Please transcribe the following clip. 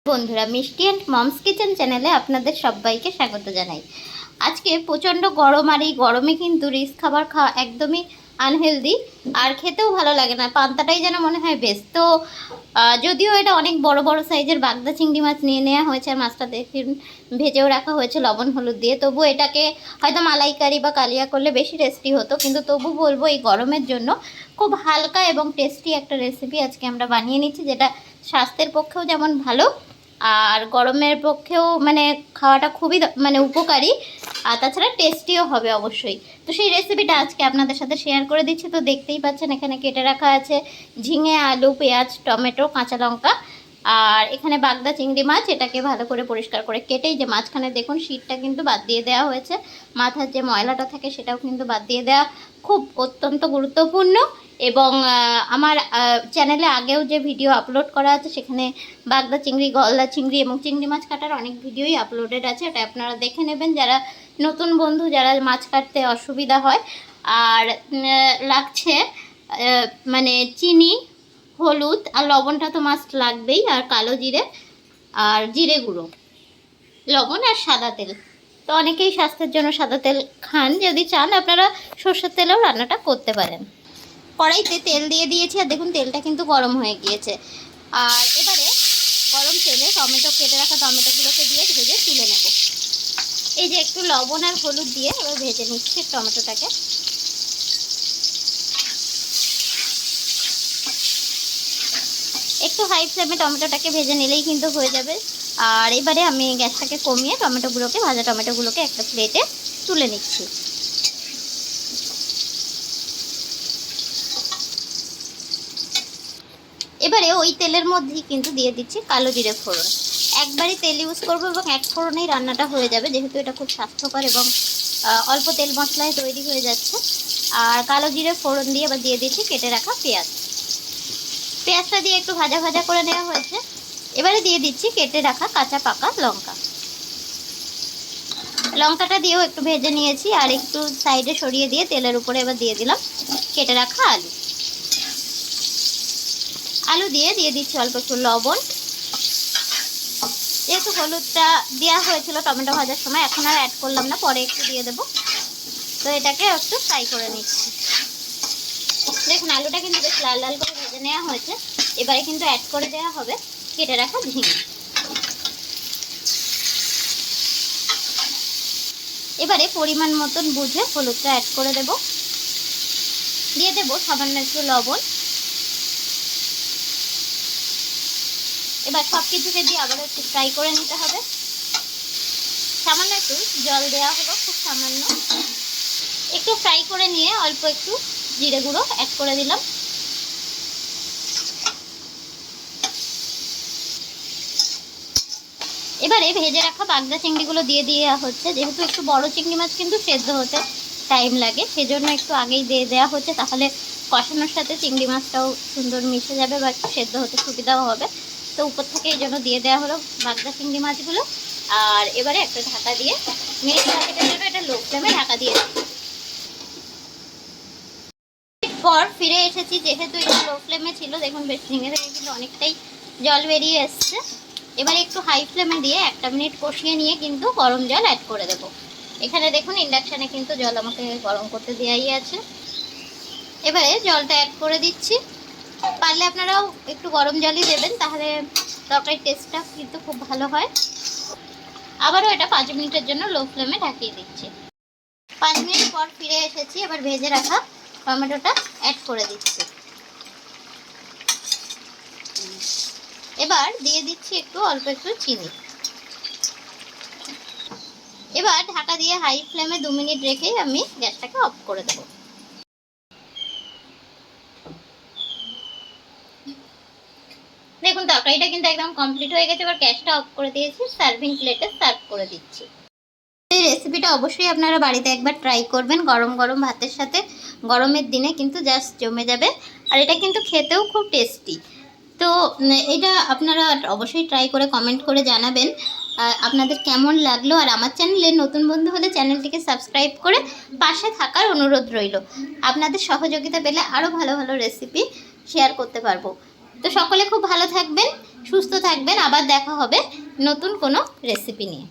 বন্ধুরা, মিষ্টি and moms kitchen চ্যানেলে আপনাদের সবাইকে স্বাগত জানাই। আজকে প্রচণ্ড গরম, আর এই গরমে কিন্তু রিচ খাবার খাওয়া একদমই আনহেলদি, আর খেতেও ভালো লাগে না। পান্তাটাই যেন মনে হয় বেস্ট। তো যদিও এটা অনেক বড় বড় সাইজের বাগদা চিংড়ি মাছ নিয়ে নেওয়া হয়েছে, আর মাছটা দেখুন ভেজেও রাখা হয়েছে লবণ হলুদ দিয়ে। তবু এটাকে হয়তো মালাইকারি বা কালিয়া করলে বেশি টেস্টি হতো, কিন্তু তবু বলবো এই গরমের জন্য খুব হালকা এবং টেস্টি একটা রেসিপি আজকে আমরা বানিয়ে নিচ্ছি, যেটা স্বাস্থ্যের পক্ষেও যেমন ভালো আর গরমের পক্ষেও খাওয়াটা খুবই উপকারী, আর তাছাড়া টেস্টিও হবে অবশ্যই। তো সেই রেসিপিটা আজকে আপনাদের সাথে শেয়ার করে দিচ্ছি। তো দেখতেই পাচ্ছেন এখানে কেটে রাখা আছে ঝিঙে, আলু, পেঁয়াজ, টমেটো, কাঁচা লঙ্কা, আর এখানে বাগদা চিংড়ি মাছ। এটাকে ভালো করে পরিষ্কার করে কেটেই যে মাঝখানে দেখুন শীটটা কিন্তু বাদ দিয়ে দেওয়া হয়েছে, মাথার যে ময়লাটা থাকে সেটাও কিন্তু বাদ দিয়ে দেওয়া খুব অত্যন্ত গুরুত্বপূর্ণ। এবং আমার চ্যানেলে আগেও যে ভিডিও আপলোড করা আছে সেখানে বাগদা চিংড়ি, গলদা চিংড়ি এবং চিংড়ি মাছ কাটার অনেক ভিডিওই আপলোডেড আছে, ওটা আপনারা দেখে নেবেন যারা নতুন বন্ধু, যারা মাছ কাটতে অসুবিধা হয়। আর লাগছে চিনি, হলুদ আর লবণটা তো মাস্ট লাগবেই, আর কালো জিরে আর জিরে গুঁড়ো, লবণ আর সাদা তেল। তো অনেকেই স্বাস্থ্যের জন্য সাদা তেল খান, যদি চান আপনারা সর্ষের তেলেও রান্নাটা করতে পারেন। কড়াইতে তেল দিয়ে দিয়েছি, আর দেখুন তেলটা কিন্তু গরম হয়ে গিয়েছে। আর এবারে গরম তেলে কেটে রাখা টমেটোগুলোকে দিয়ে ভেজে তুলে নেব। এই যে একটু লবণ আর হলুদ দিয়ে এবার ভেজে নিচ্ছি টমেটোটাকে। একটু হাই ফ্লেমে টমেটোটাকে ভেজে নিলেই কিন্তু হয়ে যাবে। আর এবারে আমি গ্যাসটাকে কমিয়ে ভাজা টমেটোগুলোকে একটা প্লেটে তুলে নিচ্ছি। এবারে ওই তেলের মধ্যেই কিন্তু দিয়ে দিচ্ছি কালো জিরে ফোড়ন। একবারই তেল ইউজ করবো এবং এক ফোড়নেই রান্নাটা হয়ে যাবে, যেহেতু এটা খুব স্বাস্থ্যকর এবং অল্প তেল মশলায় তৈরি হয়ে যাচ্ছে। আর কালো জিরে ফোড়ন দিয়ে এবার দিয়ে দিচ্ছি কেটে রাখা পেঁয়াজ। পেঁয়াজটা দিয়ে একটু ভাজা ভাজা করে নেওয়া হয়েছে। এবারে দিয়ে দিচ্ছি কেটে রাখা কাঁচা পাকা লঙ্কা। লঙ্কাটা দিয়েও একটু ভেজে নিয়েছি, আর একটু সাইডে সরিয়ে দিয়ে তেলের উপরে এবার দিয়ে দিলাম কেটে রাখা আলু। আলু দিয়ে দিচ্ছি অল্প একটু লবণ। যেহেতু হলুদটা দেওয়া হয়েছিল টমেটো ভাজার সময়, এখন আর অ্যাড করলাম না, পরে একটু দিয়ে দেবো। তো এটাকে একটু ফ্রাই করে নিচ্ছি। দেখুন আলুটা কিন্তু বেশ লাল লাল করে ভেজে নেওয়া হয়েছে। এবারে কিন্তু অ্যাড করে দেওয়া হবে কেটে রাখা ঝিঙে। এবারে পরিমাণ মতন বুঝে হলুদটা অ্যাড করে দেব, দিয়ে দেবো সামান্য একটু লবণ। এবার সব কিছুকে দিয়ে আবার একটু ফ্রাই করে নিতে হবে। সামান্য একটু জল দেওয়া হলো, খুব সামান্য। একটু ফ্রাই করে নিয়ে অল্প একটু জিরে গুঁড়ো অ্যাড করে দিলাম। এবারে ভেজে রাখা বাগদা চিংড়িগুলো দিয়ে দেওয়া হচ্ছে। যেহেতু একটু বড় চিংড়ি মাছ কিন্তু সেদ্ধ হতে টাইম লাগে, সেজন্য একটু আগেই দিয়ে দেওয়া হচ্ছে, তাহলে কষানোর সাথে চিংড়ি মাছটাও সুন্দর মিশে যাবে বা একটু সেদ্ধ হতে সুবিধাও হবে। তো উপর থেকে এই জন্য দিয়ে দেওয়া হলো বাগদা চিংড়ি মাছগুলো। আর এবারে একটা ঢাকা দিয়ে মিনিট 5-এর জন্য এটা লো ফ্লেমে ঢাকা দিয়ে পর ফিরে এসেছি। যেহেতু এটা লো ফ্লেমে ছিল, দেখুন বেশ ঝিঙে থেকে কিন্তু অনেকটাই জল বেরিয়ে এসছে। এবারে একটু হাই ফ্লেমে দিয়ে 1 মিনিট কষিয়ে নিয়ে কিন্তু গরম জল অ্যাড করে দেবো। এখানে দেখুন ইন্ডাকশানে কিন্তু জল আমাকে গরম করতে দেওয়াই আছে। এবারে জলটা অ্যাড করে দিচ্ছি। পারলে আপনারাও একটু গরম জলই দেবেন, তাহলে তরকারির টেস্টটা কিন্তু খুব ভালো হয়। আবারও এটা 5 মিনিটের জন্য লো ফ্লেমে ঢাকিয়ে দিচ্ছি। 5 মিনিট পর ফিরে এসেছি। এবার ভেজে রাখা টমেটোটা অ্যাড করে দিচ্ছি। এবার দিয়ে দিচ্ছি অল্প একটু চিনি। এবার ঢাকা দিয়ে হাই ফ্লেমে 2 মিনিট রেখেই আমি গ্যাসটাকে অফ করে দেবো। দেখুন তরকারিটা কিন্তু একদম কমপ্লিট হয়ে গেছে। এবার গ্যাসটা অফ করে দিয়েছি, সার্ভিং প্লেটে সার্ভ করে দিচ্ছি। এই রেসিপিটা অবশ্যই আপনারা বাড়িতে একবার ট্রাই করবেন। গরম গরম ভাতের সাথে গরমের দিনে কিন্তু জাস্ট জমে যাবে, আর এটা কিন্তু খেতেও খুব টেস্টি। তো এটা আপনারা অবশ্যই ট্রাই করে কমেন্ট করে জানাবেন আপনাদের কেমন লাগলো। আর আমার চ্যানেলে নতুন বন্ধু হলে চ্যানেলটিকে সাবস্ক্রাইব করে পাশে থাকার অনুরোধ রইল। আপনাদের সহযোগিতা পেলে আরও ভালো ভালো রেসিপি শেয়ার করতে পারবো। তো সকলে খুব ভালো থাকবেন। সুস্থ থাকবেন। আবার দেখা হবে নতুন কোনো রেসিপি নিয়ে।